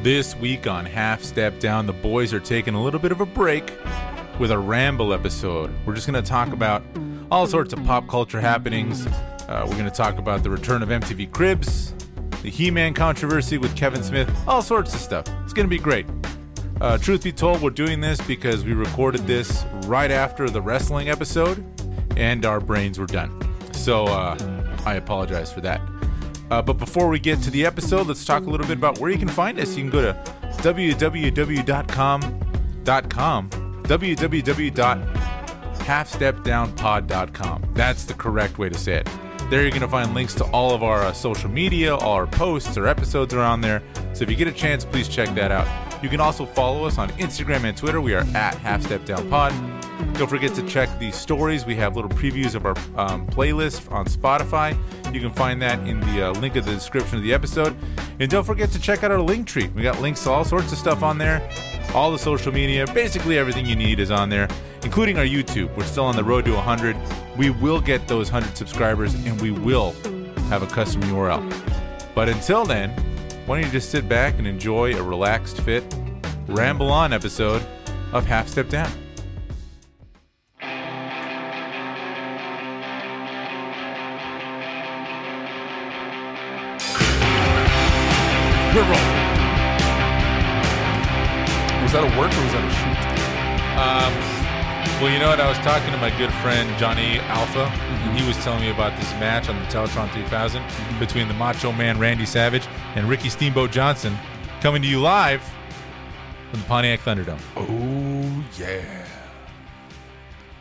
This week on Half Step Down, the boys are taking a little bit of a break with a Ramble episode. We're just going to talk about all sorts of pop culture happenings. We're going to talk about the return of MTV Cribs, the He-Man controversy with Kevin Smith, all sorts of stuff. It's going to be great. Truth be told, we're doing this because we recorded this right after the wrestling episode, and our brains were done. So I apologize for that. But before we get to the episode, let's talk a little bit about where you can find us. You can go to www.halfstepdownpod.com. That's the correct way to say it. There you're going to find links to all of our social media, all our posts, our episodes are on there. So if you get a chance, please check that out. You can also follow us on Instagram and Twitter. We are at HalfStepDownPod. Don't forget to check the stories. We have little previews of our playlist on Spotify. You can find that in the link of the description of the episode. And don't forget to check out our link tree. We got links to all sorts of stuff on there. All the social media, basically everything you need is on there, including our YouTube. We're still on the road to 100. We will get those 100 subscribers, and we will have a custom URL. But until then, why don't you just sit back and enjoy a relaxed, fit, ramble on episode of Half Step Down. We're rolling. Was that a work or was that a shoot? Well, you know what? I was talking to my good friend Johnny Alpha, and he was telling me about this match on the Teletron 3000 between the Macho Man Randy Savage and Ricky Steamboat Johnson, coming to you live from the Pontiac Thunderdome. Oh, yeah.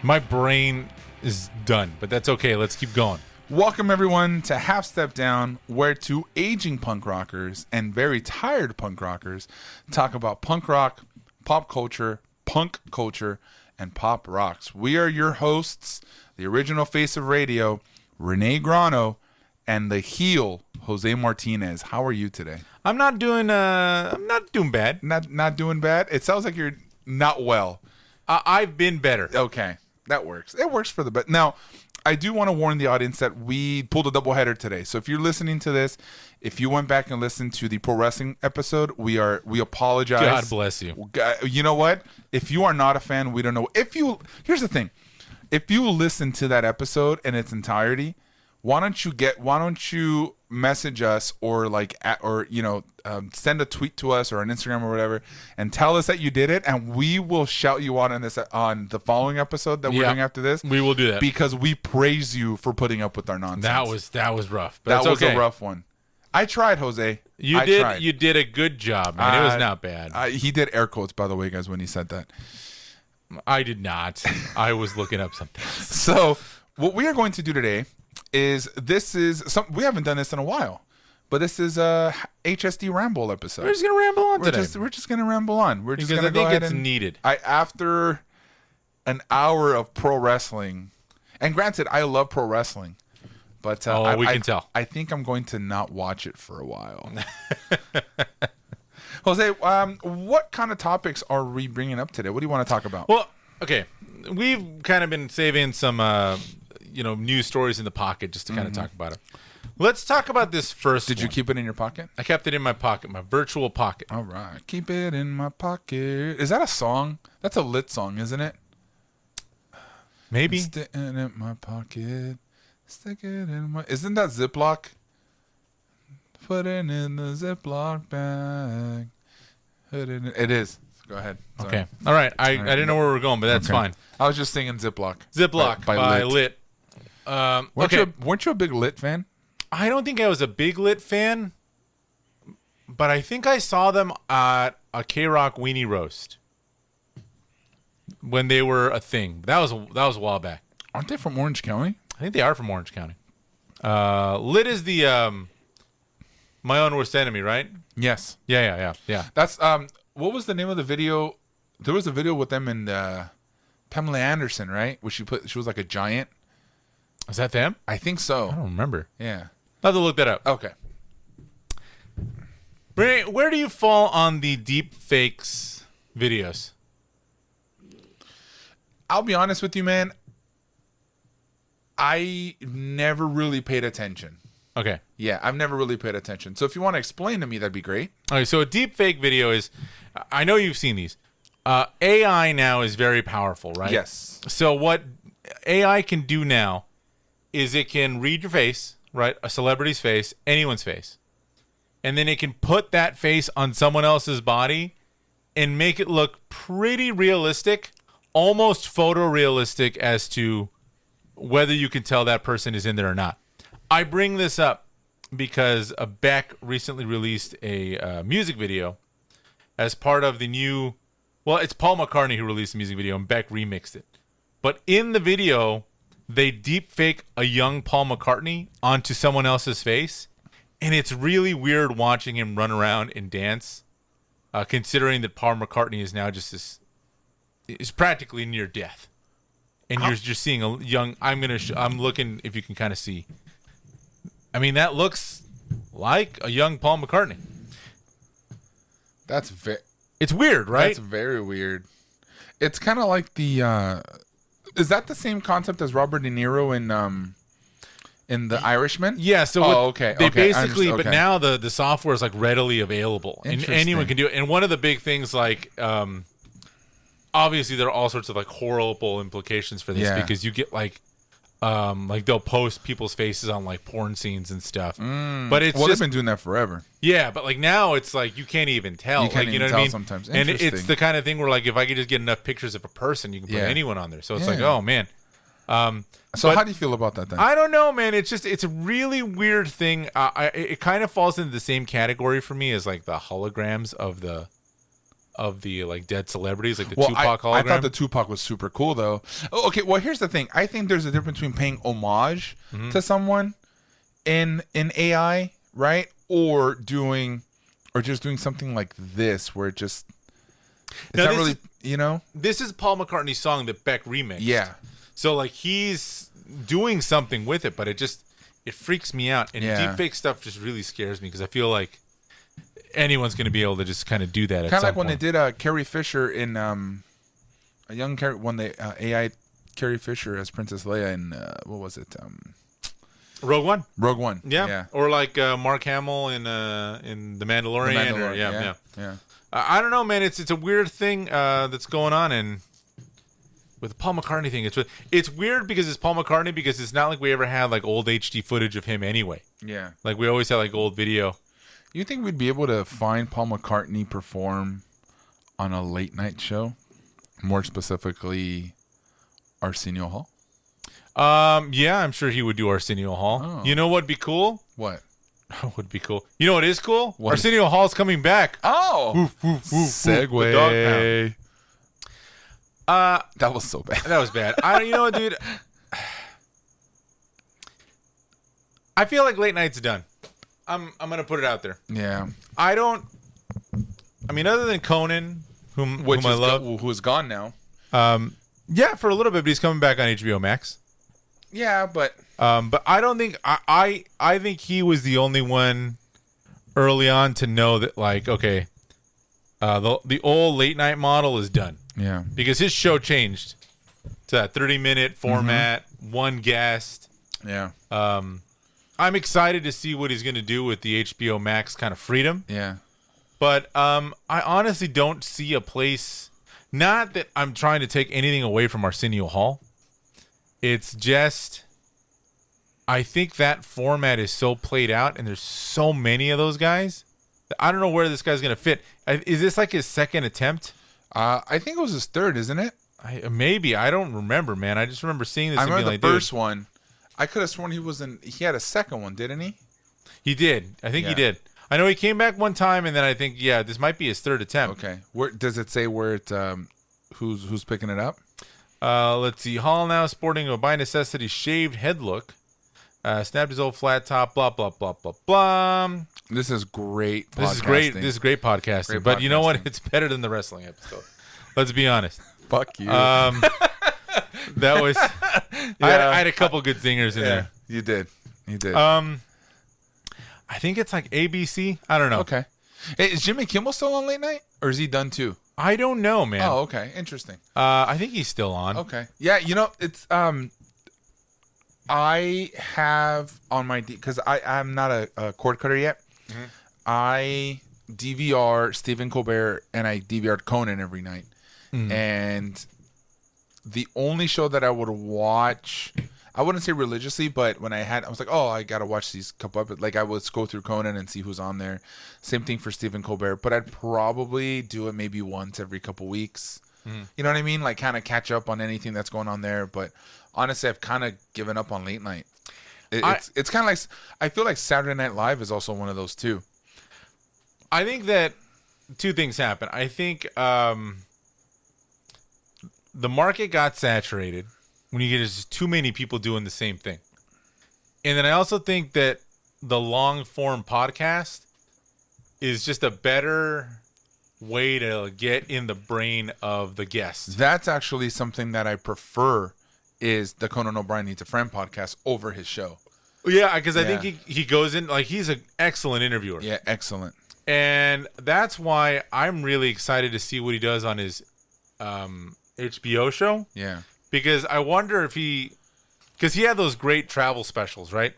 My brain is done, but that's okay. Let's keep going. Welcome, everyone, to Half Step Down, where two aging punk rockers and very tired punk rockers talk about punk rock, pop culture, punk culture, and pop rocks. We are your hosts, the original face of radio, Renee Grano, and the heel, Jose Martinez. How are you today? I'm not doing bad. Not doing bad? It sounds like you're not well. I've been better. Okay, that works. It works for the best. Now, I do want to warn the audience that we pulled a doubleheader today. So if you're listening to this, if you went back and listened to the pro wrestling episode, we apologize. God bless you. You know what? If you are not a fan, we don't know. Here's the thing. If you listen to that episode in its entirety, why don't you message us or send a tweet to us or on Instagram or whatever and tell us that you did it, and we will shout you out on the following episode that we're doing after this. We will do that because we praise you for putting up with our nonsense. That was rough. But that was a rough one. I tried, Jose. You did a good job, man. It was not bad. He did air quotes, by the way, guys, when he said that. I did not. I was looking up something. So what we are going to do today is we haven't done this in a while, but this is a HSD Ramble episode. We're just gonna ramble on today. We're just gonna ramble on. We're just because gonna go ahead it's needed. After an hour of pro wrestling, and granted, I love pro wrestling, but we can tell. I think I'm going to not watch it for a while. Jose, what kind of topics are we bringing up today? What do you want to talk about? Well, okay, we've kind of been saving some news stories in the pocket just to kind of talk about it. Let's talk about this first. Did you keep it in your pocket? I kept it in my pocket, my virtual pocket. All right. Keep it in my pocket. Is that a song? That's a lit song, isn't it? Maybe. Stick it in my pocket. Stick it in my... Isn't that Ziploc? Put it in the Ziploc bag. It is. Go ahead. Sorry. Okay. All right. I didn't know where we were going, but that's fine. I was just singing Ziploc. Ziploc by Lit. Weren't you a big Lit fan? I don't think I was a big Lit fan, but I think I saw them at a K-Rock Weenie Roast when they were a thing. That was a while back. Aren't they from Orange County? I think they are from Orange County. Lit is the My Own Worst Enemy, right? Yes. Yeah. That's what was the name of the video? There was a video with them and Pamela Anderson, right? Where she was like a giant. Is that them? I think so. I don't remember. Yeah. I'll have to look that up. Okay. Where do you fall on the deep fakes videos? I'll be honest with you, man. I never really paid attention. Okay. Yeah, I've never really paid attention. So if you want to explain to me, that'd be great. Okay, so a deep fake video is, I know you've seen these. AI now is very powerful, right? Yes. So what AI can do now is it can read your face, right? A celebrity's face, anyone's face. And then it can put that face on someone else's body and make it look pretty realistic, almost photorealistic as to whether you can tell that person is in there or not. I bring this up because Beck recently released a music video as part of the new... Well, it's Paul McCartney who released the music video, and Beck remixed it. But in the video, they deep fake a young Paul McCartney onto someone else's face, and it's really weird watching him run around and dance, considering that Paul McCartney is now just this... is practically near death. And you're just seeing a young... I'm looking if you can kind of see... I mean, that looks like a young Paul McCartney. It's weird, right? That's very weird. It's kind of like the... is that the same concept as Robert De Niro in The Irishman? Yeah, so okay. They basically... But now the software is like readily available. And anyone can do it. And one of the big things, like... obviously, there are all sorts of like horrible implications for this because you get like they'll post people's faces on like porn scenes and stuff. But it's they've been doing that forever. Yeah, but like now it's like you can't even tell. You can't like, even know what I mean? Sometimes. And it's the kind of thing where like if I could just get enough pictures of a person, you can put anyone on there. So it's like, oh man. So how do you feel about that then? I don't know, man. It's a really weird thing. It kind of falls into the same category for me as like the holograms of the like dead celebrities, like the Tupac hologram. I thought the Tupac was super cool though. Oh, okay, well here's the thing. I think there's a difference between paying homage to someone in AI, right? Or just doing something like this where it just This is Paul McCartney's song that Beck remixed. Yeah. So like he's doing something with it, but it freaks me out. And deepfake stuff just really scares me because I feel like anyone's going to be able to just kind of do that. Kind of like when they did Carrie Fisher in a young Carrie when they AI Carrie Fisher as Princess Leia in what was it? Rogue One. Rogue One. Yeah. Or like Mark Hamill in The Mandalorian. Yeah. I don't know, man. It's a weird thing that's going on, and with the Paul McCartney thing, it's weird because it's Paul McCartney because it's not like we ever had like old HD footage of him anyway. Yeah. Like we always had like old video. You think we'd be able to find Paul McCartney perform on a late night show? More specifically, Arsenio Hall? Yeah, I'm sure he would do Arsenio Hall. Oh. You know what'd be cool? What? Would be cool. You know what is cool? What? Arsenio Hall's coming back. Oh! Woof, woof, woof, Segue. That was so bad. That was bad. You know what, dude? I feel like late night's done. I'm gonna put it out there. Yeah. I mean, other than Conan, whom I love, who's gone now. Yeah, for a little bit, but he's coming back on HBO Max. Yeah, but I don't think I think he was the only one early on to know that like, okay, the old late night model is done. Yeah. Because his show changed to that 30-minute format, one guest. Yeah. I'm excited to see what he's going to do with the HBO Max kind of freedom. Yeah. But I honestly don't see a place. Not that I'm trying to take anything away from Arsenio Hall. It's just I think that format is so played out, and there's so many of those guys. I don't know where this guy's going to fit. Is this like his second attempt? I think it was his third, isn't it? Maybe. I don't remember, man. I just remember seeing this. I remember and being the like, first one. I could have sworn he had a second one, didn't he? He did. I think he did. I know he came back one time, and then I think, this might be his third attempt. Okay. Where does it say where it who's picking it up? Let's see. Hall now sporting a by necessity shaved head look. Snapped his old flat top. Blah blah blah blah blah. This is great. This is great podcasting. But you know what? It's better than the wrestling episode. Let's be honest. Fuck you. That was. I had a couple good zingers in there. You did. I think it's like ABC. I don't know. Okay. Hey, is Jimmy Kimmel still on late night, or is he done too? I don't know, man. Oh, okay. Interesting. I think he's still on. Okay. Yeah, it's I have on my because I'm not a cord cutter yet. I DVR Stephen Colbert and I DVR'd Conan every night. And the only show that I would watch, I wouldn't say religiously, but when I was like, oh, I gotta watch these couple up. Like I would go through Conan and see who's on there. Same thing for Stephen Colbert, but I'd probably do it maybe once every couple weeks. You know what I mean? Like kind of catch up on anything that's going on there. But honestly, I've kind of given up on late night. It's kind of like, I feel like Saturday Night Live is also one of those too. I think that two things happen. I think the market got saturated when you get just too many people doing the same thing. And then I also think that the long form podcast is just a better way to get in the brain of the guests. That's actually something that I prefer is the Conan O'Brien Needs a Friend podcast over his show. Yeah, because I think he goes in, like, he's an excellent interviewer. Yeah, excellent. And that's why I'm really excited to see what he does on his HBO show. Yeah. Because I wonder if because he had those great travel specials, right?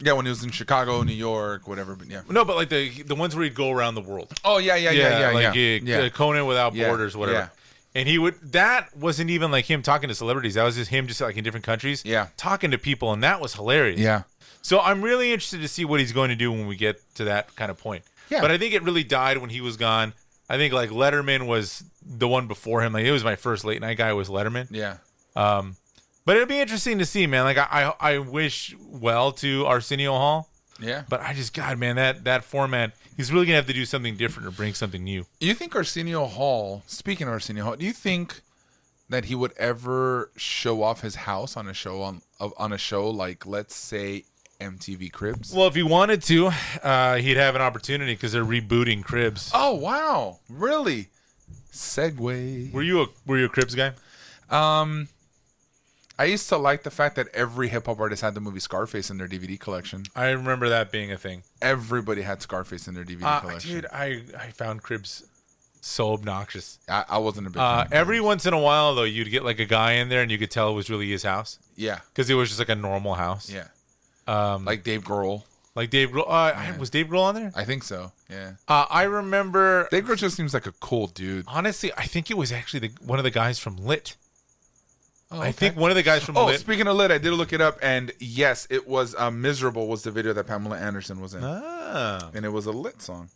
Yeah, when he was in Chicago, New York, whatever. But yeah. No, but like the ones where he'd go around the world. Oh, yeah. Conan Without Borders, whatever. Yeah. And that wasn't even like him talking to celebrities. That was just him just like in different countries. Yeah. Talking to people, and that was hilarious. Yeah. So I'm really interested to see what he's going to do when we get to that kind of point. Yeah. But I think it really died when he was gone. I think like Letterman was the one before him. Like it was my first late night guy was Letterman. Yeah. But it'll be interesting to see, man. Like I wish well to Arsenio Hall. Yeah. But I just, God, man, that format, he's really gonna have to do something different or bring something new. You think Arsenio Hall? Speaking of Arsenio Hall, do you think that he would ever show off his house on a show on a show like, let's say, MTV Cribs? Well, if he wanted to, he'd have an opportunity because they're rebooting Cribs. Oh wow, really? Segue. Were you a Cribs guy? I used to like the fact that every hip hop artist had the movie Scarface in their DVD collection. I remember that being a thing. Everybody had Scarface in their DVD collection. Dude, I found Cribs so obnoxious. I wasn't a big fan. Every once in a while, though, you'd get like a guy in there and you could tell it was really his house. Yeah. Because it was just like a normal house. Yeah. Like Dave Grohl. Like Dave Grohl. Was Dave Grohl on there? I think so. Yeah. I remember. Dave Grohl just seems like a cool dude. Honestly, I think it was actually one of the guys from Lit. Oh, okay. I think one of the guys from Lit. Oh, speaking of Lit, I did look it up, and yes, it was Miserable was the video that Pamela Anderson was in. Ah. And it was a Lit song.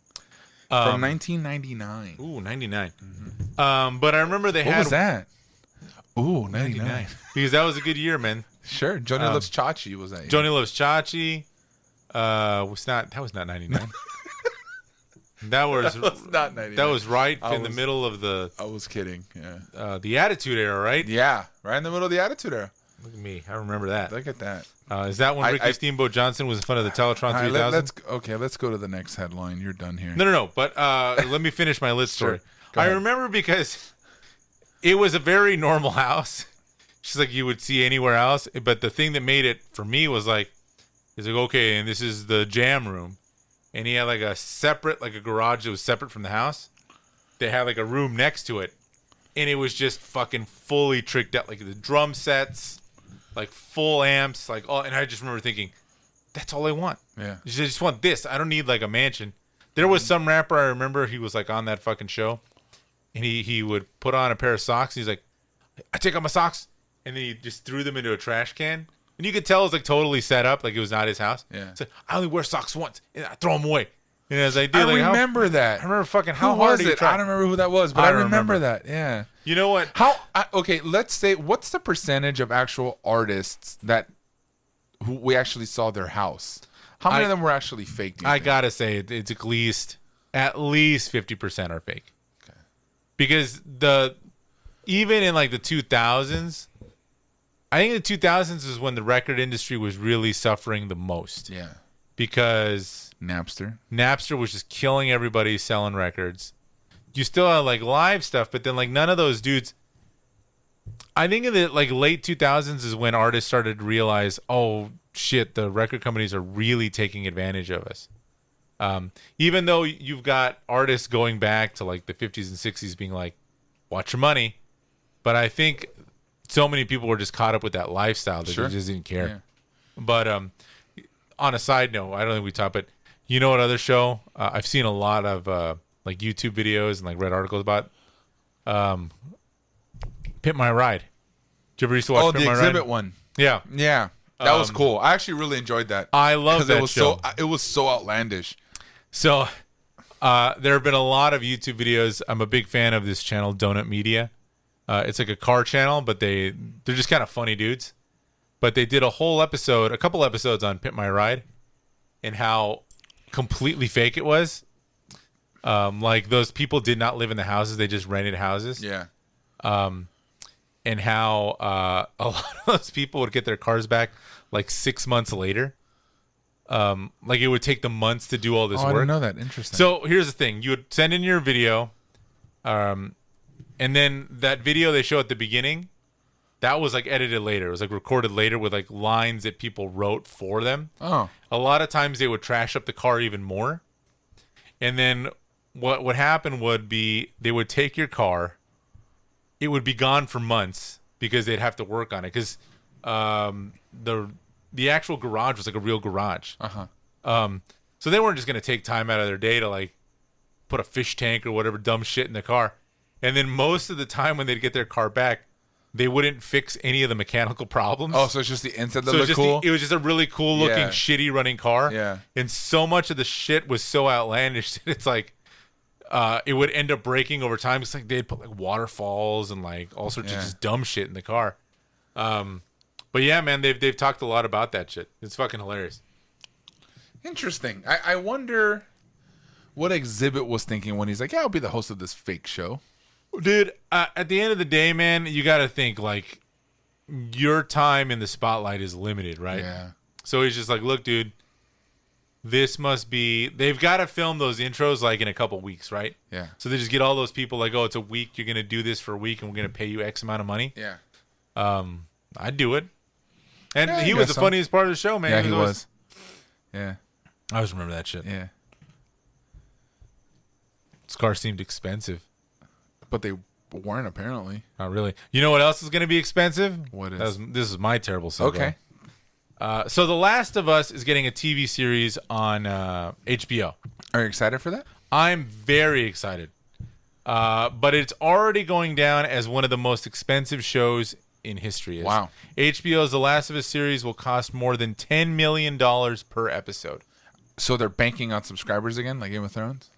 From 1999. Ooh, 99. Mm-hmm. But I remember they had... What was that? Ooh, 99. Because that was a good year, man. Sure. Johnny Loves Chachi was that year. Johnny Loves Chachi. That was not 99. That was not 99. That was right in the middle of the... I was kidding, yeah. The Attitude Era, right? Yeah, right in the middle of the Attitude Era. Look at me. I remember that. Look at that. Is that when Ricky Steamboat Johnson was in front of the Teletron 3000? Let's go to the next headline. You're done here. No. But let me finish my Lit story. Sure. I remember because it was a very normal house. Just like you would see anywhere else. But the thing that made it for me was like, it's like, okay, and this is the jam room. And he had like a garage that was separate from the house. They had like a room next to it. And it was just fucking fully tricked out. Like the drum sets, like full amps, like all. And I just remember thinking, that's all I want. Yeah. I just want this. I don't need like a mansion. There was some rapper I remember, he was like on that fucking show. And he would put on a pair of socks. He's like, I take off my socks. And then he just threw them into a trash can. And you could tell it was like totally set up, like it was not his house. Yeah. So I only wear socks once, and I throw them away. And as I did, I remember that. I remember fucking how hard was it? I don't remember who that was, but I remember that. Yeah. You know what? Okay, let's say what's the percentage of actual artists who we actually saw their house? How many of them were actually fake? I gotta say it's at least 50% are fake. Okay. Because even in like the 2000s. I think the 2000s is when the record industry was really suffering the most. Yeah. Because Napster was just killing everybody selling records. You still had like live stuff, but then like none of those dudes. I think in the like late 2000s is when artists started to realize, oh shit, the record companies are really taking advantage of us. Even though you've got artists going back to like the 50s and 60s being like, watch your money. But I think so many people were just caught up with that lifestyle that Sure. they just didn't care. Yeah. But on a side note, I don't think we talked, but you know what other show? I've seen a lot of like YouTube videos and like read articles about Pimp My Ride. Did you ever used to watch Pimp the My exhibit Ride? one. Yeah. Yeah. That was cool. I actually really enjoyed that. I love that it was show. it was so outlandish. So there have been a lot of YouTube videos. I'm a big fan of this channel, Donut Media. It's like a car channel, but they're just kind of funny dudes. But they did a couple episodes on Pimp My Ride and how completely fake it was. Like those people did not live in the houses. They just rented houses. Yeah. And how a lot of those people would get their cars back like 6 months later. Like it would take them months to do all this work. I didn't know that. Interesting. So here's the thing. You would send in your video, and then that video they show at the beginning, that was like edited later. It was like recorded later with like lines that people wrote for them. Oh. A lot of times they would trash up the car even more. And then what would happen would be they would take your car. It would be gone for months because they'd have to work on it. Because the actual garage was like a real garage. So they weren't just going to take time out of their day to like put a fish tank or whatever dumb shit in the car. And then most of the time when they'd get their car back, they wouldn't fix any of the mechanical problems. Oh, so it's just the inside that So looked cool? it was just a really cool looking, Yeah. shitty running car. Yeah. And so much of the shit was so outlandish that it's like, it would end up breaking over time. It's like they'd put like waterfalls and like all sorts of just dumb shit in the car. But yeah, man, they've talked a lot about that shit. It's fucking hilarious. Interesting. I wonder what Exhibit was thinking when he's like, yeah, I'll be the host of this fake show. Dude, at the end of the day, man, you got to think like your time in the spotlight is limited, right? Yeah. So he's just like, look, dude, this must be, they've got to film those intros like in a couple weeks, right? Yeah. So they just get all those people like, oh, it's a week. You're going to do this for a week and we're going to pay you X amount of money. Yeah. I'd do it. And Yeah, I he was the guess so. funniest part of the show, man. Yeah, he was. Yeah. I always remember that shit. Yeah. This car seemed expensive. But they weren't, apparently. Not really. You know what else is going to be expensive? What is? This is my terrible segue. Okay. So The Last of Us is getting a TV series on HBO. Are you excited for that? I'm very excited. But it's already going down as one of the most expensive shows in history. Wow. HBO's The Last of Us series will cost more than $10 million per episode. So they're banking on subscribers again, like Game of Thrones?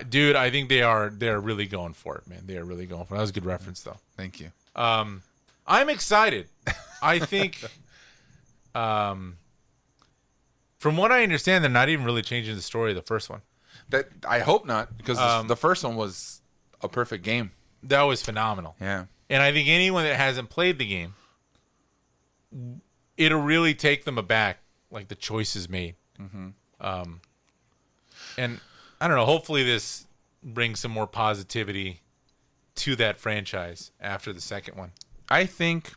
Dude, I think they're really going for it, man. They are really going for it. That was a good reference, though. Thank you. I'm excited. I think, from what I understand, they're not even really changing the story of the first one. That I hope not, because the first one was a perfect game. That was phenomenal. Yeah. And I think anyone that hasn't played the game, it'll really take them aback, like the choices made. And I don't know, hopefully this brings some more positivity to that franchise after the second one. I think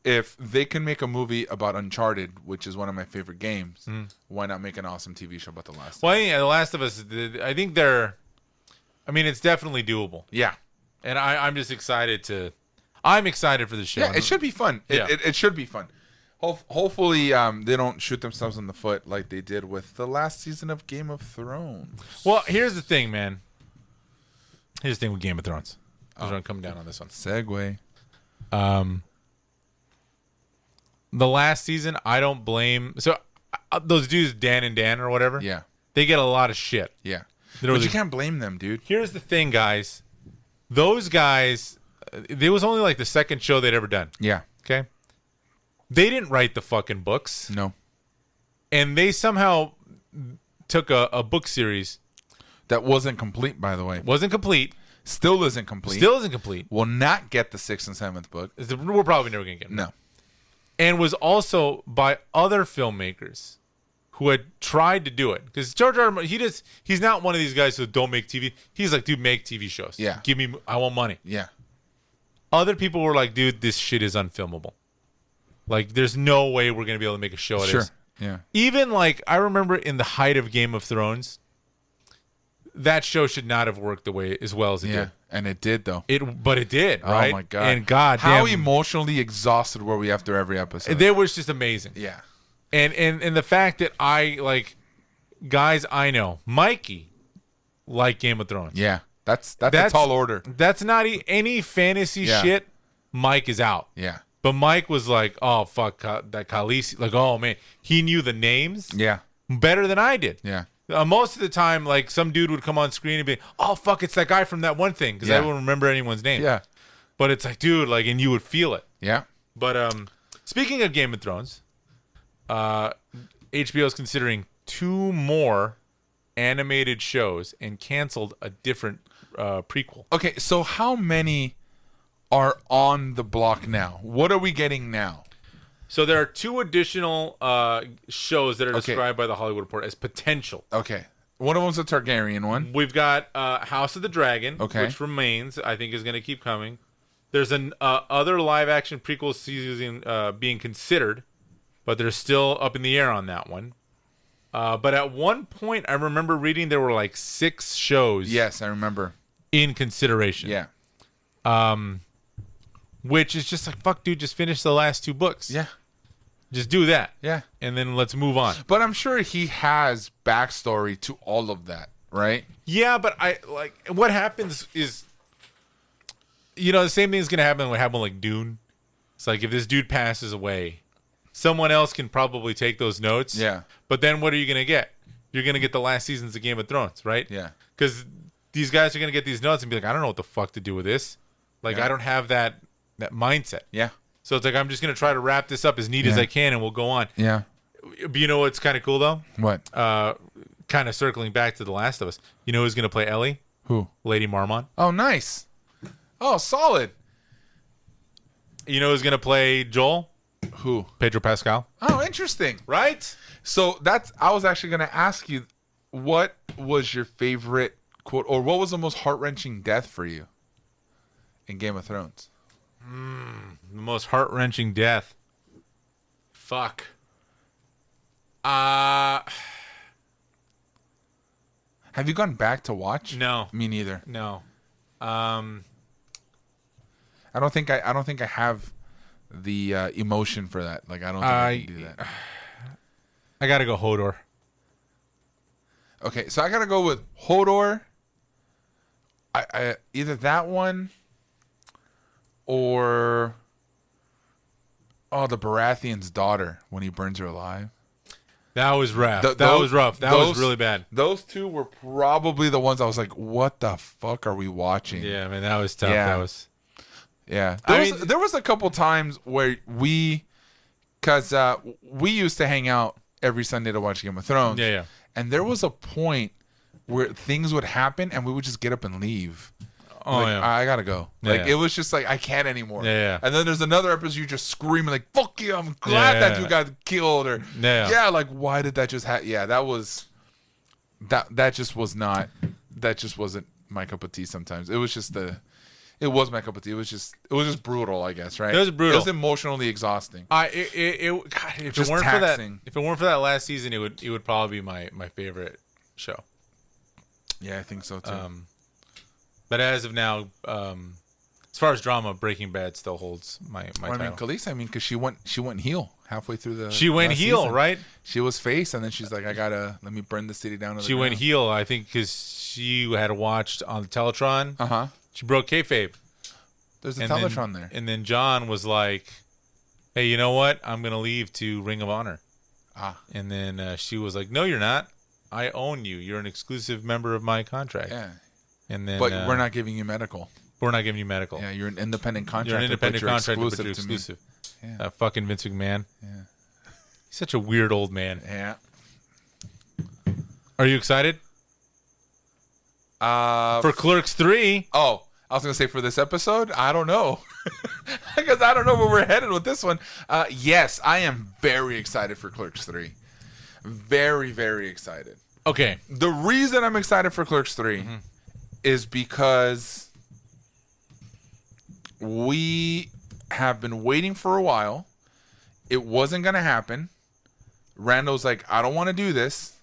if they can make a movie about Uncharted, which is one of my favorite games, why not make an awesome TV show about The Last of Us? Well, yeah, The Last of Us, I think it's definitely doable. Yeah. And I'm just excited I'm excited for the show. Yeah, it should be fun. Yeah. It should be fun. Hopefully, they don't shoot themselves in the foot like they did with the last season of Game of Thrones. Well, here's the thing, man. Here's the thing with Game of Thrones. I'm going to come down on this one. Segue. The last season, I don't blame. So those dudes, Dan and Dan or whatever, Yeah. they get a lot of shit. Yeah. There was But you a- can't blame them, dude. Here's the thing, guys. Those guys, it was only like the second show they'd ever done. Yeah. Okay? They didn't write the fucking books. No. And they somehow took a book series. That wasn't complete, by the way. Wasn't complete. Still isn't complete. Still isn't complete. Will not get the 6th and 7th book. We're probably never going to get it. No. And was also by other filmmakers who had tried to do it. Because George R. R. Martin, he's not one of these guys who don't make TV. He's like, dude, make TV shows. Yeah. I want money. Yeah. Other people were like, dude, this shit is unfilmable. Like, there's no way we're going to be able to make a show of Sure. this. Yeah. Even like, I remember in the height of Game of Thrones, that show should not have worked the way as well as it did. And it did though. But it did, right? Oh my god! And god how damn, emotionally exhausted were we after every episode? it was just amazing. Yeah. And the fact that guys I know, Mikey, like Game of Thrones. Yeah, that's a tall order. That's not any fantasy shit. Mike is out. Yeah. But Mike was like, oh fuck, that Khaleesi. Like, oh man, he knew the names. Yeah. Better than I did. Yeah. Most of the time, like some dude would come on screen and be, "Oh fuck, it's that guy from that one thing," because I wouldn't remember anyone's name. Yeah, but it's like, dude, like, and you would feel it. Yeah. But speaking of Game of Thrones, HBO is considering 2 more animated shows and canceled a different prequel. Okay, so how many are on the block now? What are we getting now? So there are 2 additional shows that are described by the Hollywood Reporter as potential. Okay. One of them's the Targaryen one. We've got House of the Dragon, which remains. I think is going to keep coming. There's an other live-action prequel season being considered, but they're still up in the air on that one. But at one point, I remember reading there were like 6 shows. Yes, I remember. In consideration. Yeah. Which is just like, fuck, dude, just finish the last 2 books. Yeah. Just do that. Yeah. And then let's move on. But I'm sure he has backstory to all of that, right? Yeah, but what happens is, the same thing is going to happen what happened like Dune. It's like if this dude passes away, someone else can probably take those notes. Yeah. But then what are you going to get? You're going to get the last seasons of Game of Thrones, right? Yeah. Because these guys are going to get these notes and be like, I don't know what the fuck to do with this. Like, I don't have that mindset. Yeah. So it's like, I'm just going to try to wrap this up as neat as I can and we'll go on. Yeah. But you know what's kind of cool, though? What? Kind of circling back to The Last of Us. You know who's going to play Ellie? Who? Lady Marmont. Oh, nice. Oh, solid. You know who's going to play Joel? Who? Pedro Pascal. Oh, interesting. Right? So I was actually going to ask you, what was your favorite quote, or what was the most heart-wrenching death for you in Game of Thrones? The most heart-wrenching death. Fuck. Have you gone back to watch? No. Me neither. No. I don't think I have the emotion for that. Like, I don't think I can do that. I gotta go Hodor. Okay, so I gotta go with Hodor. I either that one or the Baratheon's daughter when he burns her alive. That was rough. That was rough. That was really bad. Those 2 were probably the ones I was like, what the fuck are we watching? Yeah, man, that was tough. Yeah. That was. Yeah. I There was a couple times where because we used to hang out every Sunday to watch Game of Thrones. Yeah, yeah. And there was a point where things would happen and we would just get up and leave. Oh, yeah. I gotta go. Yeah, It was just like, I can't anymore. Yeah, yeah. And then there's another episode you just screaming like, fuck you, I'm glad that you got killed. Or like, why did that just happen? Yeah, that was that just was not, that just wasn't my cup of tea sometimes. It was just it was my cup of tea. It was just brutal, I guess, right? It was brutal. It was emotionally exhausting. God, if Just it weren't taxing. for that last season, it would probably be my favorite show. Yeah, I think so too. But as of now, as far as drama, Breaking Bad still holds my title. I mean, Khaleesi, because she went heel halfway through the. She went last heel, season. right? She was face, and then she's like, let me burn the city down to the She went heel, I think, because she had watched on the Teletron. She broke kayfabe. There's a Teletron there. And then John was like, hey, you know what? I'm going to leave to Ring of Honor. And then she was like, no, you're not. I own you. You're an exclusive member of my contract. Yeah. And then, but we're not giving you medical. We're not giving you medical. Yeah, you're an independent contractor. You're an independent contractor, but you're exclusive. Yeah. Fucking Vince McMahon. Yeah. He's such a weird old man. Yeah. Are you excited? For Clerks 3? Oh, I was going to say for this episode, I don't know. Because I don't know where we're headed with this one. Yes, I am very excited for Clerks 3. Very, very excited. Okay. The reason I'm excited for Clerks 3 is because we have been waiting for a while. It wasn't going to happen. Randall's like, I don't want to do this.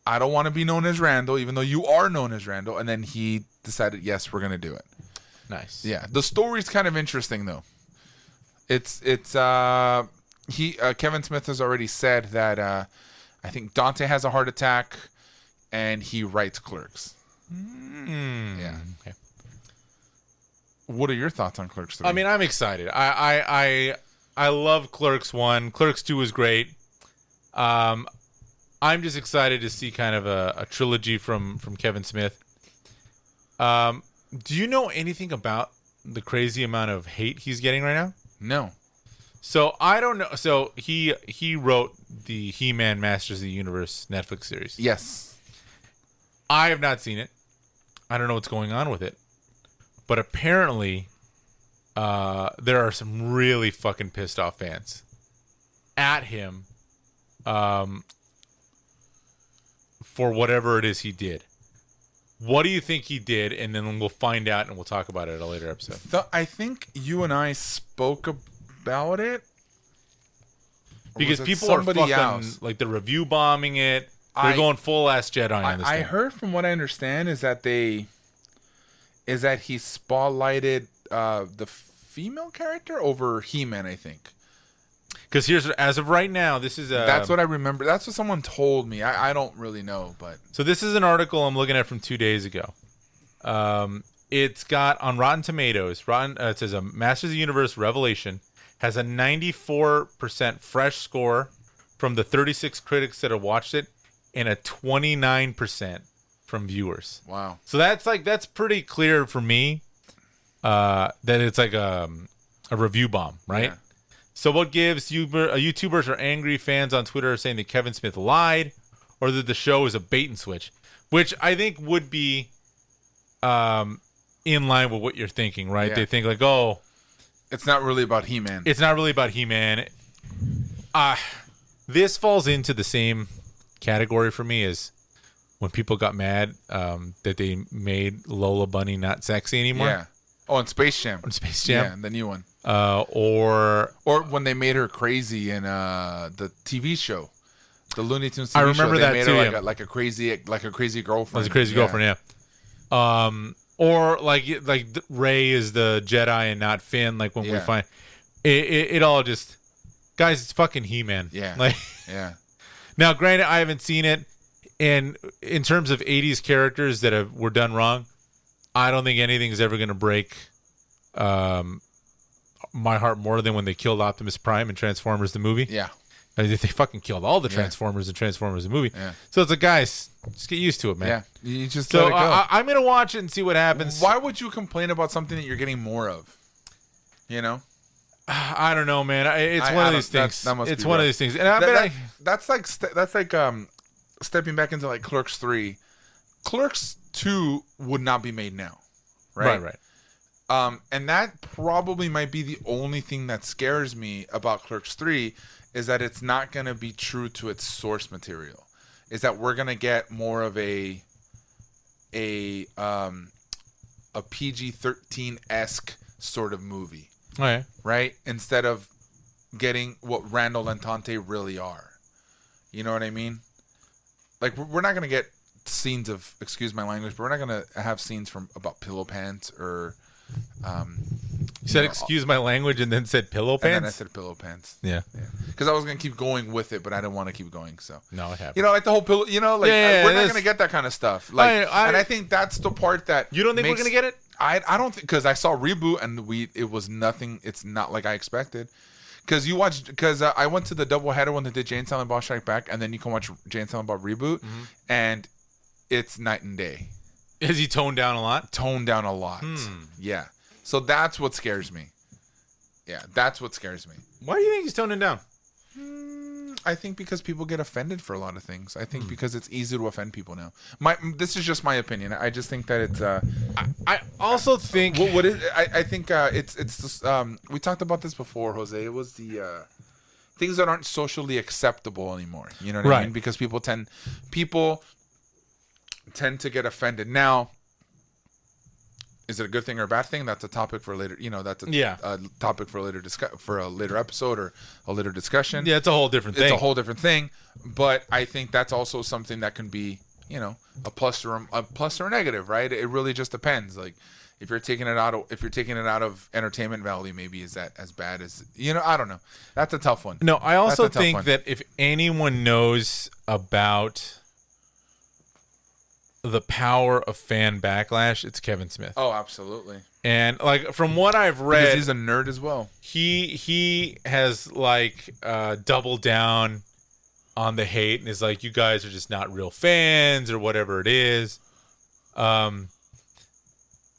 I don't want to be known as Randall, even though you are known as Randall. And then he decided, yes, we're going to do it. Nice. Yeah. The story's kind of interesting, though. Kevin Smith has already said that I think Dante has a heart attack and he writes Clerks. Yeah. Okay. What are your thoughts on Clerks 3? I mean, I'm excited. I love Clerks 1. Clerks 2 was great. I'm just excited to see kind of a trilogy from Kevin Smith. Do you know anything about the crazy amount of hate he's getting right now? No. So I don't know. So he wrote the He-Man Masters of the Universe Netflix series. Yes. I have not seen it. I don't know what's going on with it. But apparently, there are some really fucking pissed off fans at him for whatever it is he did. What do you think he did? And then we'll find out and we'll talk about it at a later episode. I think you and I spoke about it. Because people are fucking, like, they're review bombing it. They're going full ass Jedi on this thing. I heard from what I understand is that he spotlighted the female character over He-Man, I think. Because as of right now, this is that's what I remember. That's what someone told me. I don't really know, but so this is an article I'm looking at from 2 days ago. It's got on Rotten Tomatoes. It says a Masters of the Universe Revelation has a 94% fresh score from the 36 critics that have watched it, and a 29% from viewers. Wow. So that's pretty clear for me that it's like a review bomb, right? Yeah. So what gives YouTubers or angry fans on Twitter are saying that Kevin Smith lied or that the show is a bait and switch, which I think would be in line with what you're thinking, right? Yeah. They think like, oh, it's not really about He-Man. it's not really about He-Man. This falls into the same category for me as when people got mad that they made Lola Bunny not sexy anymore. Yeah. Oh, and Space Jam. On Space Jam. Yeah, the new one. Or when they made her crazy in the TV show, the Looney Tunes TV I remember show. that They made too, her yeah. like a crazy girlfriend. as a crazy girlfriend, yeah. Or like Ray is the Jedi and not Finn. Like when we Yeah. find it all just, guys, it's fucking He-Man. Yeah. Like Yeah. now, granted, I haven't seen it, and in terms of '80s characters that were done wrong, I don't think anything's ever going to break my heart more than when they killed Optimus Prime in Transformers the movie. Yeah. I mean, they fucking killed all the Transformers in Transformers the movie. Yeah. So it's like, guys, just get used to it, man. Yeah. You just So let it go. I'm going to watch it and see what happens. Why would you complain about something that you're getting more of? You know? I don't know, man. It's one of these things. That must it's be one of rough. these things. And That's like stepping back into like Clerks 3. Clerks 2 would not be made now. Right? Right. And that probably might be the only thing that scares me about Clerks 3 is that it's not going to be true to its source material. Is that we're going to get more of a PG-13-esque sort of movie, Okay. right? Instead of getting what Randall and Tante really are. You know what I mean? Like, we're not going to get scenes of, excuse my language, but we're not going to have scenes about pillow pants or... You said, excuse my language, and then said pillow pants? And then I said pillow pants. Yeah. Because I was going to keep going with it, but I didn't want to keep going, so. No, it happened. You know, like the whole pillow, you know, like, we're not going to get that kind of stuff. Like, and I think that's the part that You don't think we're going to get it? I don't think, because I saw Reboot, and it was nothing, it's not like I expected. Because I went to the doubleheader when they did Jay and Silent Bob Strike Back, and then you can watch Jay and Silent Bob Reboot, and it's night and day. Is he toned down a lot? Toned down a lot. Yeah. So that's what scares me. Yeah, that's what scares me. Why do you think he's toning down? I think because people get offended for a lot of things. I think because it's easy to offend people now. This is just my opinion. I just think that it's. I also think. What is? I think it's just, we talked about this before, Jose. It was the things that aren't socially acceptable anymore. You know what I mean? Because people tend to get offended now. Is it a good thing or a bad thing? That's a topic for later. That's a topic for a later episode or a later discussion. Yeah, it's a whole different thing. It's a whole different thing. But I think that's also something that can be, a plus or a negative, right? It really just depends. Like if you're taking it out of entertainment value, maybe is that as bad as I don't know. That's a tough one. No, I also think that if anyone knows about the power of fan backlash, it's Kevin Smith. Oh, absolutely. And like from what I've read, because he's a nerd as well. He has like doubled down on the hate and is like, you guys are just not real fans or whatever it is.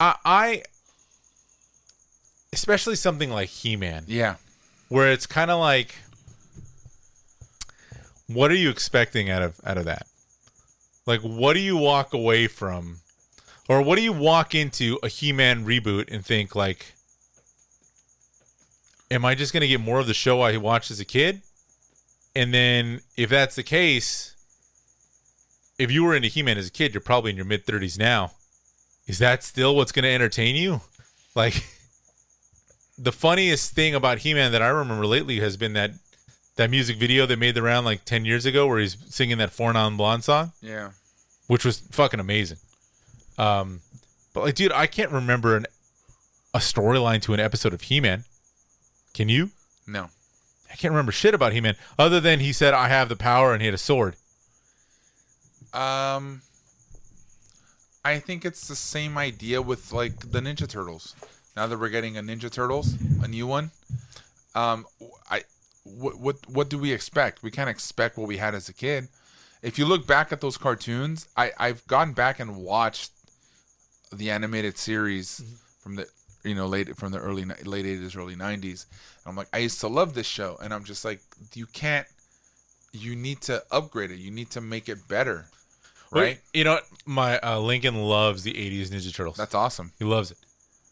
I especially something like He-Man. Yeah. Where it's kind of like, what are you expecting out of that? Like, what do you walk away from, or what do you walk into a He-Man reboot and think, like, am I just going to get more of the show I watched as a kid? And then, if that's the case, if you were into He-Man as a kid, you're probably in your mid-30s now. Is that still what's going to entertain you? Like, the funniest thing about He-Man that I remember lately has been that music video that made the round like 10 years ago where he's singing that Four Non Blonde song. Yeah. Which was fucking amazing. But like, dude, I can't remember a storyline to an episode of He-Man. Can you? No. I can't remember shit about He-Man other than he said, I have the power, and he had a sword. I think it's the same idea with like the Ninja Turtles. Now that we're getting a Ninja Turtles, a new one, what do we expect? We can't expect what we had as a kid. If you look back at those cartoons, I've gone back and watched the animated series from the late '80s, early '90s. And I'm like, I used to love this show, and I'm just like, you need to upgrade it. You need to make it better, right? My Lincoln loves the '80s Ninja Turtles. That's awesome. He loves it.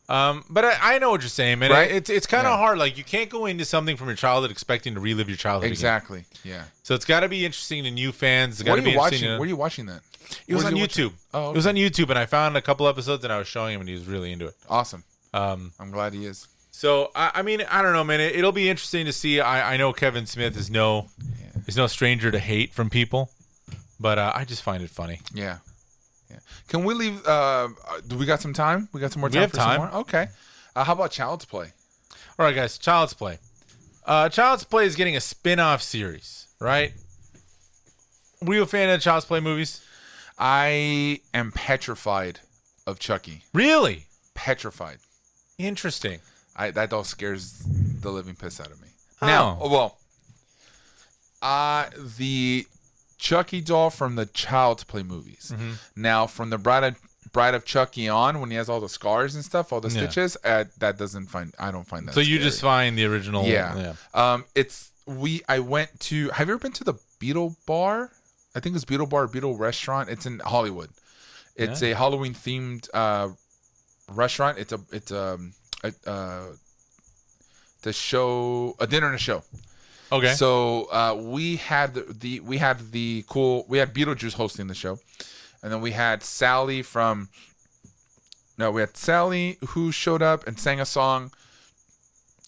But I know what you're saying, man. Right? It's kind of hard. Like, you can't go into something from your childhood expecting to relive your childhood. Exactly. Again. Yeah. So it's got to be interesting to new fans. It's got What to are be you watching? interesting. Where are you watching that? It was on YouTube. Oh, okay. It was on YouTube, and I found a couple episodes, and I was showing him, and he was really into it. Awesome. I'm glad he is. So I mean, I don't know, man. It'll be interesting to see. I know Kevin Smith is no stranger to hate from people, but I just find it funny. Yeah. Yeah. Can we leave? Do we got some time? We got some more time. We have time. Some more? Okay. How about Child's Play? All right, guys. Child's Play. Child's Play is getting a spin-off series, right? Were you a fan of Child's Play movies? I am petrified of Chucky. Really? Petrified. Interesting. That doll scares the living piss out of me. Oh. Now, the Chucky doll from the Child's Play movies. Mm-hmm. Now, from the Bride of Chucky on, when he has all the scars and stuff, all the stitches, I don't find that. So you scary. just find the original. Yeah. I went to. Have you ever been to the Beetle Bar? I think it's Beetle Bar, Beetle Restaurant. It's in Hollywood. It's a Halloween themed restaurant. It's a show, a dinner and a show. Okay. So we had Beetlejuice hosting the show, and then we had Sally who showed up and sang a song.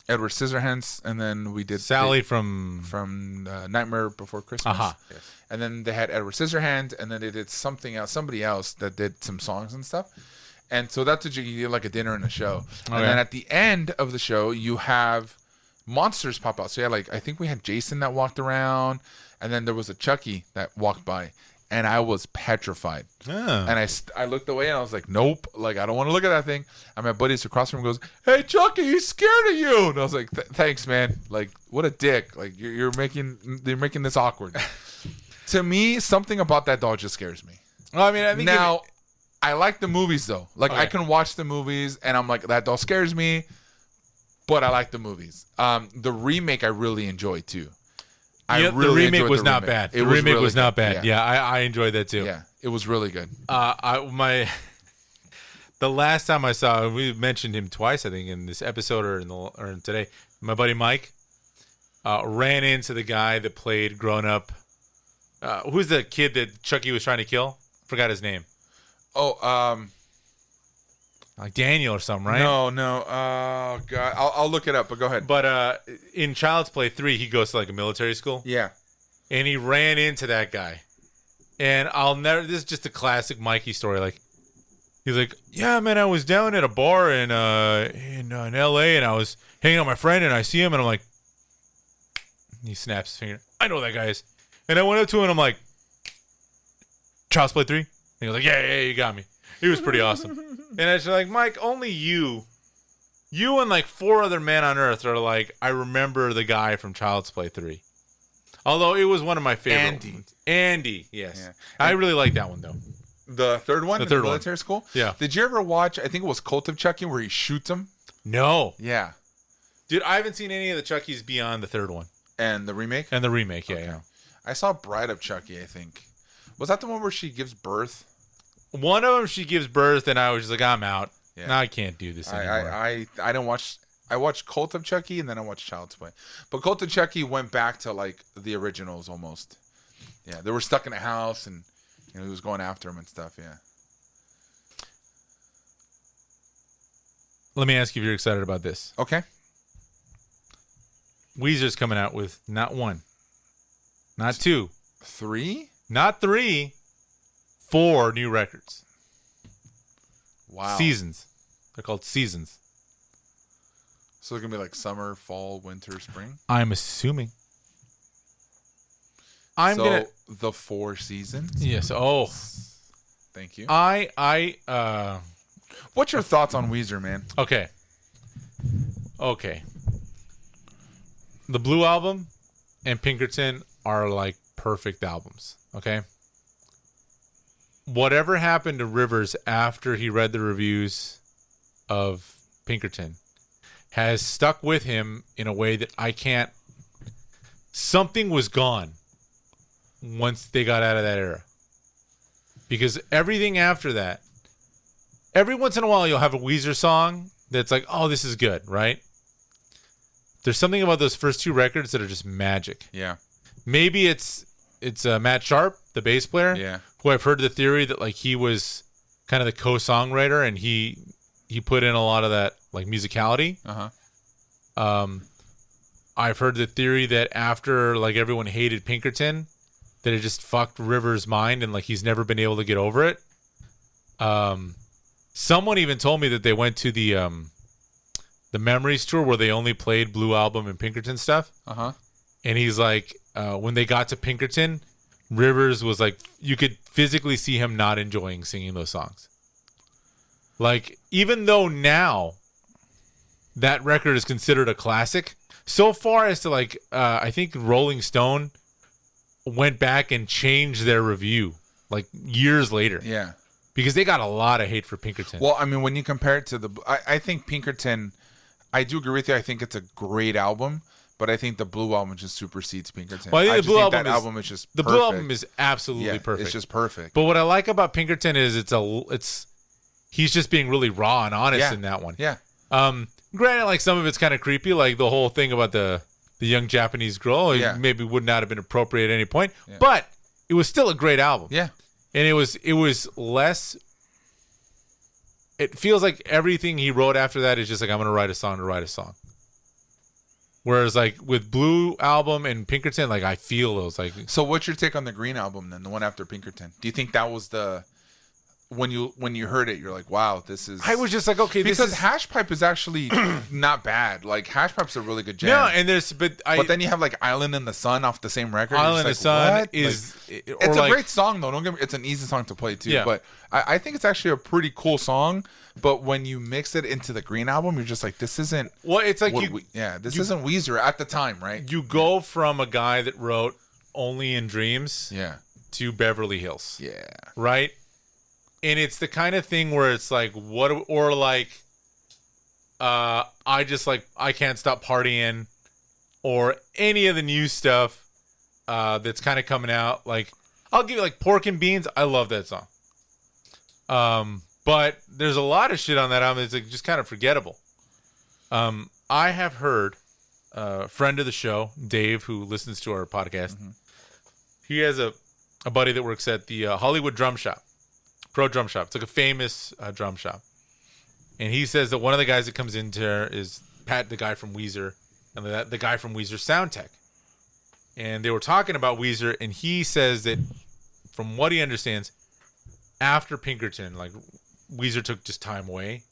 Edward Scissorhands, and then we did Sally from Nightmare Before Christmas. Yes. And then they had Edward Scissorhands, and then they did something else, somebody else that did some songs and stuff. And so that's what you get, like a dinner and a show. Okay. And then at the end of the show, you have monsters pop out. So yeah, I think we had Jason that walked around, and then there was a Chucky that walked by. And I was petrified. Oh. And I looked away and I was like, nope. Like, I don't want to look at that thing. And my buddies across from him goes, hey, Chucky, he's scared of you. And I was like, thanks, man. Like, what a dick. Like, you're making this awkward. To me, something about that doll just scares me. Well, I mean, I think I like the movies, though. Like, okay. I can watch the movies and I'm like, that doll scares me. But I like the movies. The remake I really enjoyed, too. The remake was not bad. The remake was not bad. Yeah, I enjoyed that too. Yeah, it was really good. The last time I saw, we mentioned him twice, I think, in this episode or today. My buddy Mike ran into the guy that played grown up. Who's the kid that Chucky was trying to kill? Forgot his name. Oh, like Daniel or something, right? No. Oh God, I'll look it up. But go ahead. But in Child's Play 3, he goes to like a military school. Yeah. And he ran into that guy. And I'll never. This is just a classic Mikey story. Like, he's like, yeah, man, I was down at a bar in L.A. and I was hanging out with my friend and I see him and I'm like, he snaps his finger. I know who that guy is. And I went up to him and I'm like, Child's Play 3? And he was like, yeah, you got me. He was pretty awesome. And I was like, Mike, only you and like 4 other men on Earth are like, I remember the guy from Child's Play 3. Although it was one of my favorite ones. Andy, yes. Yeah. I really like that one, though. The third one? The third military school? Yeah. Did you ever watch, I think it was Cult of Chucky, where he shoots him? No. Yeah. Dude, I haven't seen any of the Chuckies beyond the third one. And the remake? And the remake, yeah, okay. yeah. I saw Bride of Chucky, I think. Was that the one where she gives birth? One of them, she gives birth, and I was just like, I'm out. Yeah. No, I can't do this anymore. I don't watch... I watched Cult of Chucky and then I watched Child's Play. But Cult of Chucky went back to like the originals almost. Yeah, they were stuck in a house and he was going after him and stuff, yeah. Let me ask you if you're excited about this. Okay. Weezer's coming out with not 1, not 2. 3? Not 3. 4 new records. Wow. Seasons. They're called seasons. So they're going to be like summer, fall, winter, spring? I'm assuming. The 4 seasons? Yes. Oh. Thank you. What's your thoughts on Weezer, man? Okay. The Blue Album and Pinkerton are like perfect albums. Okay. Whatever happened to Rivers after he read the reviews of Pinkerton has stuck with him in a way that I can't. Something was gone once they got out of that era. Because everything after that, every once in a while you'll have a Weezer song that's like, oh, this is good, right? There's something about those first 2 records that are just magic. Yeah. Maybe it's Matt Sharp, the bass player, yeah, who I've heard the theory that like he was kind of the co-songwriter and he put in a lot of that like musicality. I've heard the theory that after like everyone hated Pinkerton, that it just fucked Rivers' mind and like he's never been able to get over it. Someone even told me that they went to the Memories tour where they only played Blue Album and Pinkerton stuff. And he's like, when they got to Pinkerton, Rivers was like, you could physically see him not enjoying singing those songs. Like, even though now that record is considered a classic, so far as to like, I think Rolling Stone went back and changed their review like years later. Yeah. Because they got a lot of hate for Pinkerton. Well, I mean, when you compare it to I think Pinkerton, I do agree with you. I think it's a great album, but I think the Blue Album just supersedes Pinkerton. Well, I think the Blue album is just the perfect. Blue Album is absolutely perfect. It's just perfect. But what I like about Pinkerton is he's just being really raw and honest in that one. Yeah. Granted, like some of it's kind of creepy, like the whole thing about the young Japanese girl. It maybe would not have been appropriate at any point, but it was still a great album. Yeah. And it was less. It feels like everything he wrote after that is just like, I'm going to write a song to write a song. Whereas like with Blue Album and Pinkerton, like I feel those like. So what's your take on the Green Album then, the one after Pinkerton? Do you think that was the when you heard it, you're like, wow, this is. I was just like, okay, because this is... Hash Pipe is actually not bad. Like Hash Pipe's a really good jam. No, and but then you have like Island in the Sun off the same record. Island in the Sun is it's a great song though. Don't get me. It's an easy song to play too. Yeah. But I think it's actually a pretty cool song. But when you mix it into the Green Album, you're just like, this isn't. Well, it's like this isn't Weezer at the time, right? You go from a guy that wrote Only in Dreams, to Beverly Hills, right. And it's the kind of thing where it's like, I can't stop partying, or any of the new stuff that's kind of coming out. Like, I'll give you like Pork and Beans. I love that song. But there's a lot of shit on that album that's like just kind of forgettable. I have heard a friend of the show, Dave, who listens to our podcast. Mm-hmm. He has a buddy that works at the Hollywood Drum Shop. Pro Drum Shop. It's like a famous drum shop. and he says that one of the guys that comes in there is Pat, the guy from Weezer, and the guy from Weezer sound tech. And they were talking about Weezer, and he says that from what he understands, after Pinkerton, like Weezer took just time away,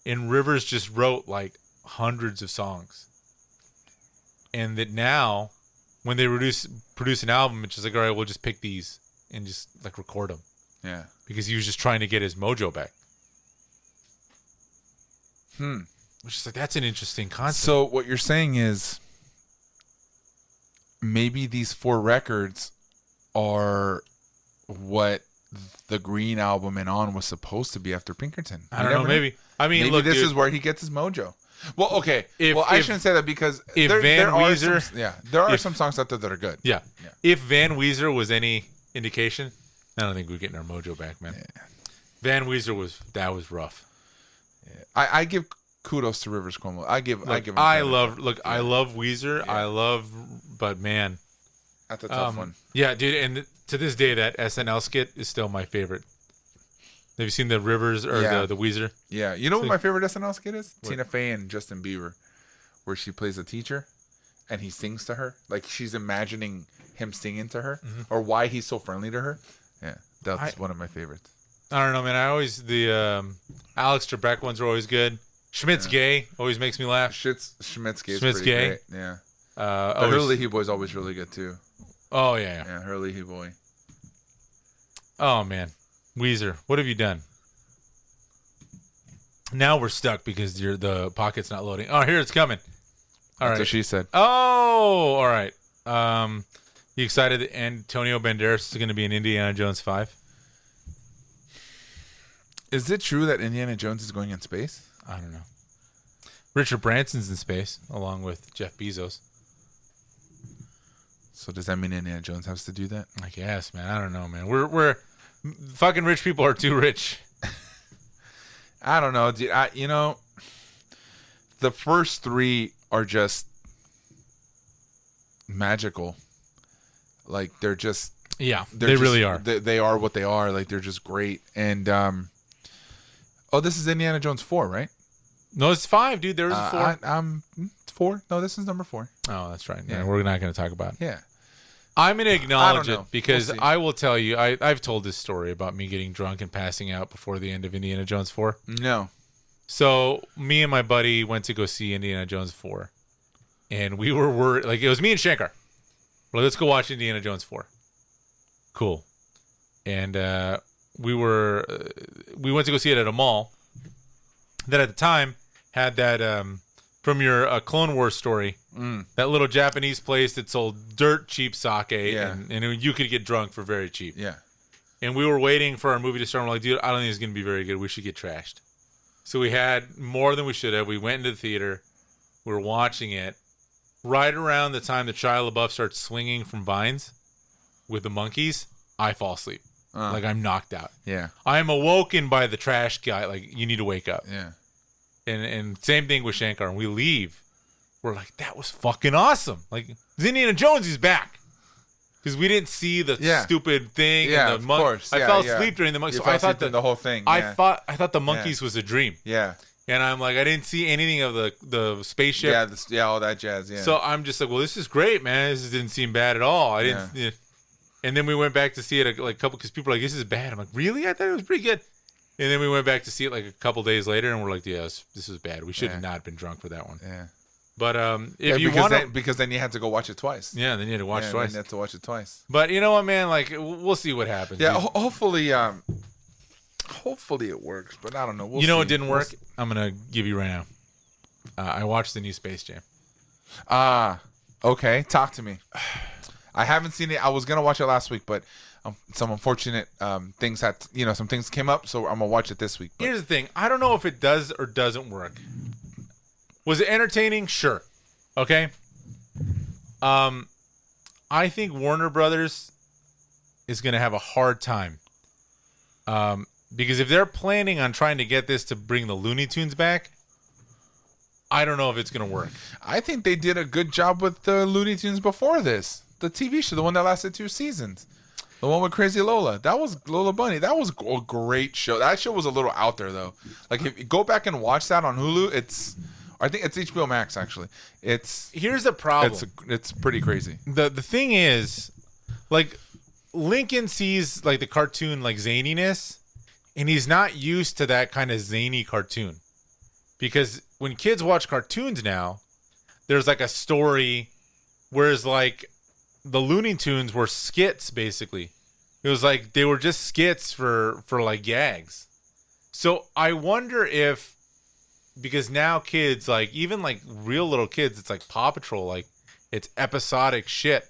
and Rivers just wrote like hundreds of songs. And that now, when they produce an album, it's just like, all right, we'll just pick these and just like record them. Yeah. Because he was just trying to get his mojo back. Which is like, that's an interesting concept. So what you're saying is maybe these 4 records are what the Green album and on was supposed to be after Pinkerton. I don't know, maybe. I mean, maybe look, this dude, is where he gets his mojo. Well, okay. I shouldn't say that because if there are some songs out there that are good. Yeah. If Van Weezer was any indication, I don't think we're getting our mojo back, man. Yeah. Van Weezer was rough. Yeah. I give kudos to Rivers Cuomo. I give him I love Weezer. Yeah. But man, that's a tough one. Yeah, dude, and to this day that SNL skit is still my favorite. Have you seen the Rivers or the Weezer? Yeah. You know what my favorite SNL skit is? What? Tina Fey and Justin Bieber, where she plays a teacher and he sings to her. Like she's imagining him singing to her or why he's so friendly to her. Yeah. That's one of my favorites. I don't know, man. The Alex Trebek ones are always good. Schmidt's Gay always makes me laugh. Schmidt's Gay is pretty great. Yeah. Hurley He Boy's always really good too. Oh, yeah. Yeah, Hurley He Boy. Oh, man. Weezer, what have you done? Now we're stuck because the pocket's not loading. Oh, here it's coming. All right. That's what she said. Oh, all right. You excited that Antonio Banderas is going to be in Indiana Jones 5? Is it true that Indiana Jones is going in space? I don't know. Richard Branson's in space along with Jeff Bezos. So does that mean Indiana Jones has to do that? I guess, man. I don't know, man. We're fucking rich people are too rich. I don't know, dude. The first 3 are just magical. Like they're just they really are. They are what they are. Like they're just great. And this is Indiana Jones 4, right? No, it's 5, dude. There was 4. 4? No, this is number 4. Oh, that's right. Yeah, we're not going to talk about it. Yeah. I'm going to acknowledge it because I will tell you, I've told this story about me getting drunk and passing out before the end of Indiana Jones 4. No. So me and my buddy went to go see Indiana Jones 4. And we were worried. Like, it was me and Shankar. Well, let's go watch Indiana Jones 4. Cool. And we went to go see it at a mall that at the time had that from your Clone Wars story, that little Japanese place that sold dirt cheap sake, and you could get drunk for very cheap. Yeah. And we were waiting for our movie to start. And we're like, dude, I don't think it's going to be very good. We should get trashed. So we had more than we should have. We went into the theater. We were watching it. Right around the time that Shia LaBeouf starts swinging from vines with the monkeys, I fall asleep. Like I'm knocked out. Yeah. I'm awoken by the trash guy. Like, you need to wake up. Yeah. And same thing with Shankar. And we leave. We're like, that was fucking awesome. Like, Indiana Jones is back. Because we didn't see the stupid thing. Yeah, and of course. I fell asleep during the monkeys. So I thought the whole thing. Yeah. I thought the monkeys was a dream. Yeah. And I'm like, I didn't see anything of the spaceship. Yeah, all that jazz. Yeah. So I'm just like, well, this is great, man. This didn't seem bad at all. I didn't. Yeah. And then we went back to see it a couple because people are like, this is bad. I'm like, really? I thought it was pretty good. And then we went back to see it like a couple days later, and we're like, yes, this is bad. We should have not been drunk for that one. Yeah. But if you want, because then you had to go watch it twice. Yeah, then you had to watch twice. Then you had to watch it twice. But you know what, man? Like, we'll see what happens. Yeah, hopefully it works. But I don't know. You know what didn't work? I'm gonna give you right now. I watched the new Space Jam. Okay. Talk to me. I haven't seen it. I was gonna watch it last week, but some unfortunate things had. Some things came up, so I'm gonna watch it this week. But. Here's the thing. I don't know if it does or doesn't work. Was it entertaining? Sure. Okay. I think Warner Brothers is going to have a hard time. Because if they're planning on trying to get this to bring the Looney Tunes back, I don't know if it's going to work. I think they did a good job with the Looney Tunes before this. The TV show, the one that lasted 2 seasons. The one with Crazy Lola. That was Lola Bunny. That was a great show. That show was a little out there though. Like if you go back and watch that on Hulu, I think it's HBO Max actually. Here's the problem. It's pretty crazy. The thing is, like, Lincoln sees like the cartoon like zaniness, and he's not used to that kind of zany cartoon. Because when kids watch cartoons now, there's like a story, whereas like the Looney Tunes were skits basically. It was like they were just skits for like gags. So I wonder if, because now kids, like even like real little kids, it's like Paw Patrol, like it's episodic shit.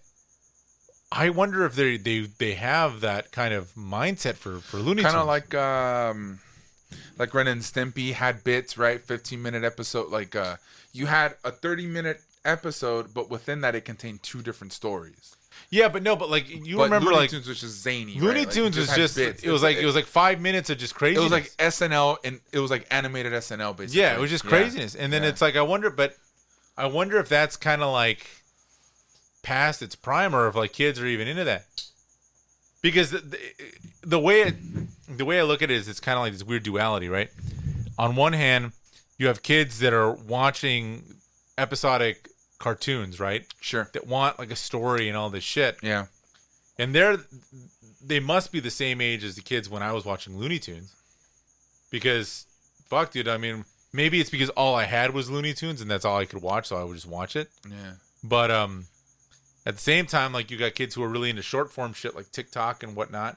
I wonder if they have that kind of mindset for Looney Tunes. Kind of like Ren and Stimpy had bits, right? 15-minute episode. Like you had a 30-minute episode, but within that it contained 2 different stories. Yeah, but like remember Looney like Tunes was just zany. Looney right? Tunes was just bits. it was like 5 minutes of just craziness. It was like SNL, and it was like animated SNL basically. Yeah, it was just craziness. And then it's like I wonder if that's kind of like past its prime, or if like kids are even into that. Because the way I look at it is it's kind of like this weird duality, right? On one hand, you have kids that are watching episodic cartoons, right? Sure. That want like a story and all this shit. Yeah. And they must be the same age as the kids when I was watching Looney Tunes. Because fuck, dude, I mean, maybe it's because all I had was Looney Tunes and that's all I could watch, so I would just watch it. Yeah. But at the same time, like you got kids who are really into short form shit like TikTok and whatnot.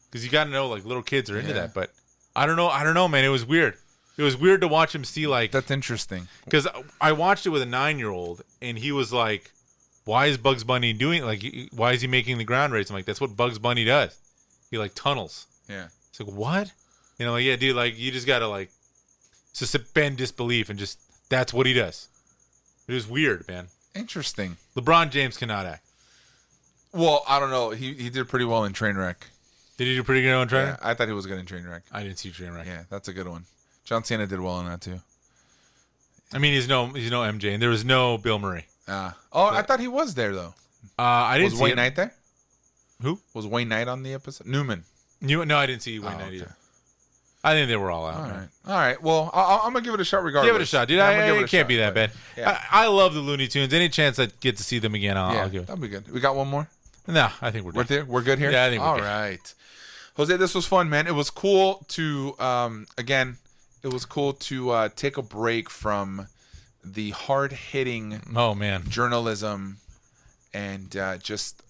Because you got to know, like little kids are into that. But I don't know, man. It was weird. It was weird to watch him see like. That's interesting. Because I watched it with a 9-year-old, and he was like, "Why is Bugs Bunny doing like? Why is he making the ground race?" I'm like, "That's what Bugs Bunny does. He like tunnels." Yeah. It's like, what? You know, like, yeah, dude. Like you just gotta like suspend disbelief and just that's what he does. It was weird, man. Interesting. LeBron James cannot act. Well, I don't know. He did pretty well in Trainwreck. Did he do pretty good on Trainwreck? Yeah, I thought he was good in Trainwreck. I didn't see Trainwreck. Yeah, that's a good one. John Cena did well in that too. I mean, he's no MJ, and there was no Bill Murray. I thought he was there though. I didn't. Was Wayne Knight there? Who was Wayne Knight on the episode? Newman. No, I didn't see Wayne Knight either. I think they were all out. All right. Well, I'm gonna give it a shot regardless. Give it a shot, dude. It can't be that bad. Yeah. I love the Looney Tunes. Any chance I get to see them again, I'll give it. That'll be good. We got one more. No, I think we're good. We're good here. Yeah, I think we're good. All right, Jose, this was fun, man. It was cool to take a break from the hard-hitting journalism and just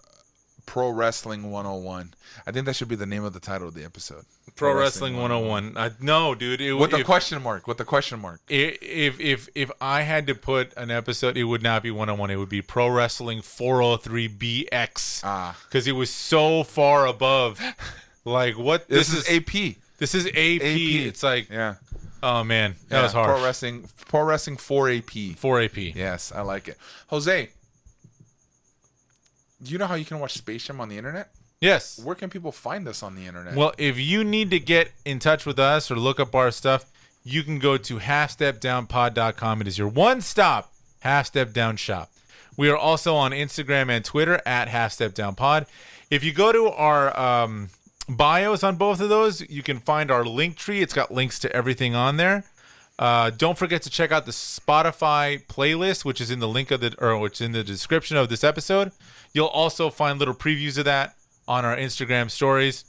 Pro Wrestling 101. I think that should be the name of the title of the episode. Pro Wrestling 101. No, dude. With the question mark. If I had to put an episode, it would not be 101. It would be Pro Wrestling 403BX. Because it was so far above. Like, what? This is AP. This is AP. It's like, oh, man. That was hard. Pro Wrestling 4AP. 4AP. Yes, I like it. Jose, do you know how you can watch Space Jam on the internet? Yes. Where can people find us on the internet? Well, if you need to get in touch with us or look up our stuff, you can go to halfstepdownpod.com. It is your one-stop half-step down shop. We are also on Instagram and Twitter at halfstepdownpod. If you go to our bios on both of those, you can find our link tree. It's got links to everything on there. Don't forget to check out the Spotify playlist, which is in the which is in the description of this episode. You'll also find little previews of that on our Instagram stories.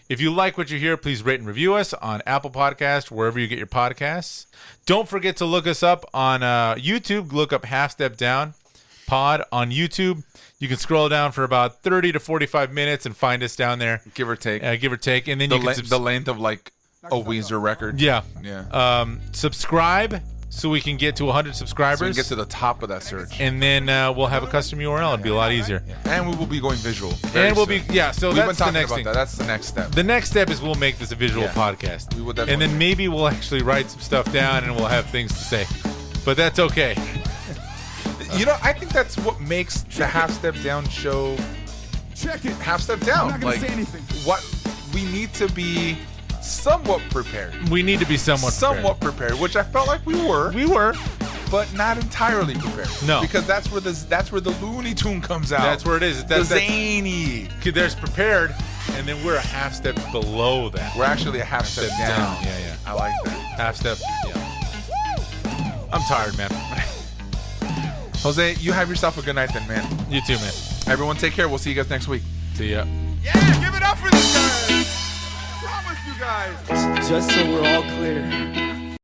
If you like what you hear, please rate and review us on Apple Podcasts, wherever you get your podcasts. Don't forget to look us up on YouTube. Look up Half Step Down Pod on YouTube. You can scroll down for about 30 to 45 minutes and find us down there. Give or take. And then the length of like a Weezer record. Yeah. Yeah. Subscribe so we can get to 100 subscribers. So we can get to the top of that search. And then we'll have a custom URL. It'll be a lot easier. Yeah. And we will be going visual. So that's the next thing. That's the next step. The next step is we'll make this a visual podcast. We will definitely. And then maybe we'll actually write some stuff down and we'll have things to say. But that's okay. You know, I think that's what makes the Half Step Down show. Check it. Half Step Down. I'm not gonna say anything. What we need to be somewhat prepared. We need to be somewhat prepared, which I felt like we were. but not entirely prepared. No. Because that's where the Looney Tune comes out. That's where it is. The zany. There's prepared, and then we're a half step below that. We're actually a half step down. Yeah. I like that. Half step. Yeah. I'm tired, man. Jose, you have yourself a good night then, man. You too, man. Everyone take care. We'll see you guys next week. See ya. Yeah, give it up for this guy. I promise you guys. Just so we're all clear,